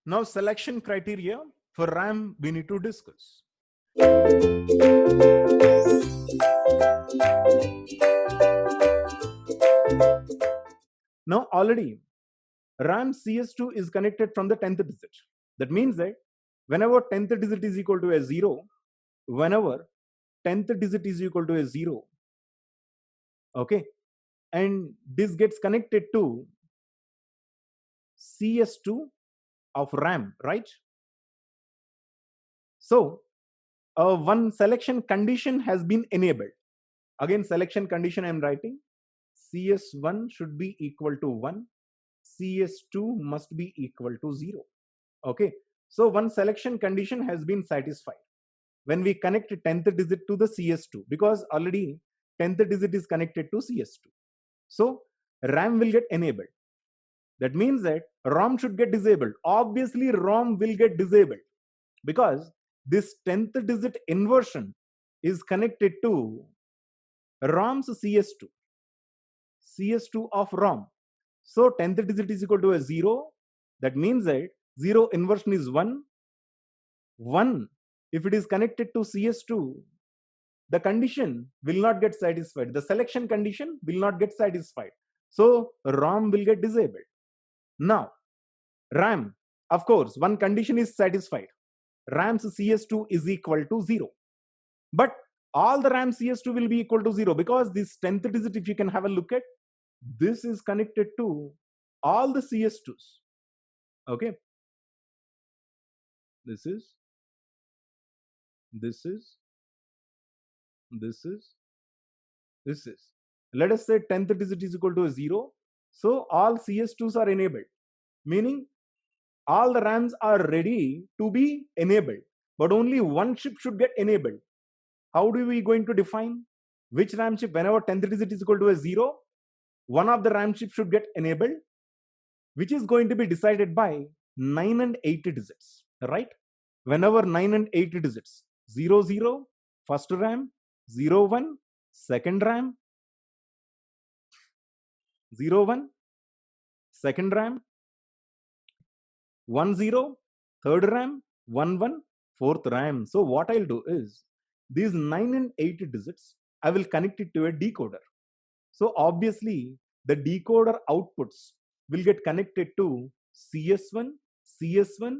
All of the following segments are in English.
Now selection criteria for RAM we need to discuss. Now already RAM CS2 is connected from the 10th digit. That means that whenever 10th digit is equal to a 0, whenever 10th digit is equal to a 0, okay, and this gets connected to CS2 of RAM, right? So one selection condition has been enabled. Again, selection condition I am writing, CS1 should be equal to 1, CS2 must be equal to 0. Okay, so one selection condition has been satisfied when we connect 10th digit to the CS2, because already 10th digit is connected to CS2. So RAM will get enabled. That means that ROM should get disabled. Obviously ROM will get disabled because this 10th digit inversion is connected to ROM's CS2, CS2 of ROM. So 10th digit is equal to a 0. That means that 0 inversion is 1. 1, if it is connected to CS2, the condition will not get satisfied. The selection condition will not get satisfied. So ROM will get disabled. Now, RAM, of course, one condition is satisfied. RAM's CS2 is equal to 0. But all the RAM CS2 will be equal to 0 because this 10th digit, if you can have a look at, this is connected to all the CS2s. Okay. This is, this is, this is, this is. Let us say 10th digit is equal to a 0. So all CS2s are enabled, meaning all the RAMs are ready to be enabled, but only one chip should get enabled. How do we going to define which RAM chip? Whenever 10th digit is equal to a 0, one of the RAM chips should get enabled, which is going to be decided by 9 and 8 digits, right? Whenever 9 and 8 digits, 0, 0, first RAM, 0, 1, second RAM, 0, 1, second RAM, 1, 0, third RAM, 1, 1, fourth RAM. So what I'll do is, these 9 and 8 digits, I will connect it to a decoder. So obviously, the decoder outputs will get connected to CS1, CS1,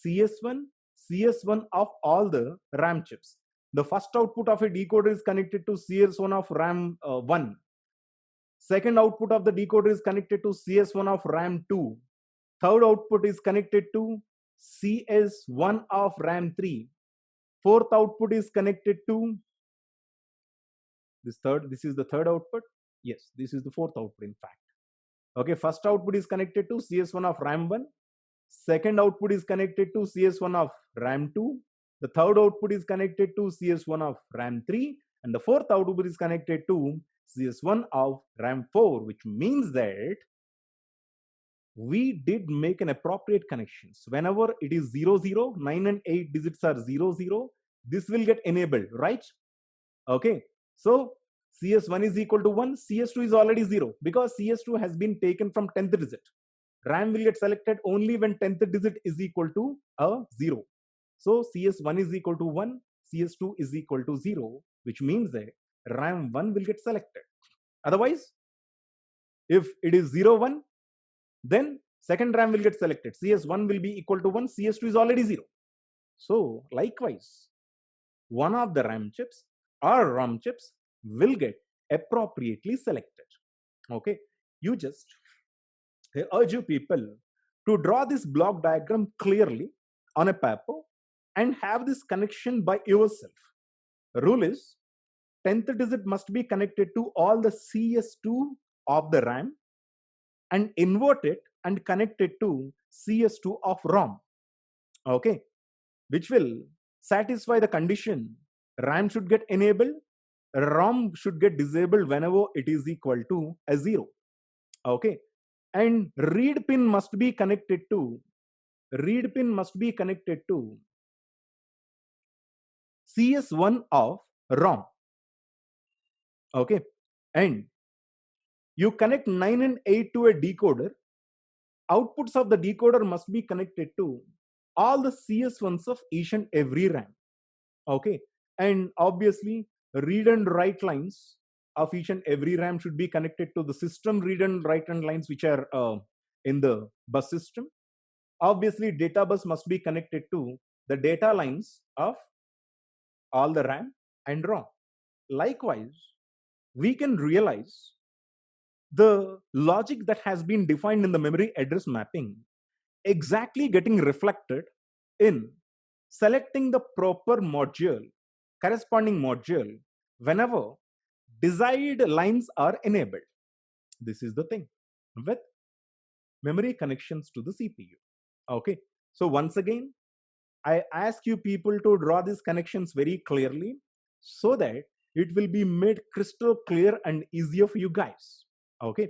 CS1, CS1 of all the RAM chips. The first output of a decoder is connected to CS1 of RAM 1. Second output of the decoder is connected to CS1 of RAM 2. Third output is connected to CS1 of RAM 3. Fourth output is connected to this is the third output. Yes, this is the fourth output in fact. Okay, first output is connected to CS1 of RAM 1. Second output is connected to CS1 of RAM 2. The third output is connected to CS1 of RAM 3. And the fourth output is connected to CS1 of RAM 4, which means that we did make an appropriate connections. Whenever it is 0, 0, 9 and 8 digits are 0, 0, this will get enabled, right? Okay, so CS1 is equal to 1, CS2 is already 0 because CS2 has been taken from 10th digit. RAM will get selected only when 10th digit is equal to a 0. So CS1 is equal to 1, CS2 is equal to 0, which means that RAM 1 will get selected. Otherwise, if it is 0, 1, then second RAM will get selected. CS1 will be equal to 1, CS2 is already 0. So likewise, one of the RAM chips or ROM chips will get appropriately selected. Okay, you just urge you people to draw this block diagram clearly on a paper and have this connection by yourself. Rule is 10th digit must be connected to all the CS2 of the RAM and invert it and connect it to CS2 of ROM. Okay, which will satisfy the condition RAM should get enabled, ROM should get disabled whenever it is equal to a 0. Okay, and read pin must be connected to CS1 of ROM. Okay, and you connect 9 and 8 to a decoder. outputs of the decoder must be connected to all the CS1s of each and every RAM. Okay, and obviously read and write lines of each and every RAM should be connected to the system read and write and lines which are in the bus system. Obviously, data bus must be connected to the data lines of all the RAM and ROM. Likewise, we can realize the logic that has been defined in the memory address mapping exactly getting reflected in selecting the proper module, corresponding module, whenever desired lines are enabled. This is the thing with memory connections to the CPU. Okay, so once again, I ask you people to draw these connections very clearly so that it will be made crystal clear and easier for you guys. Okay,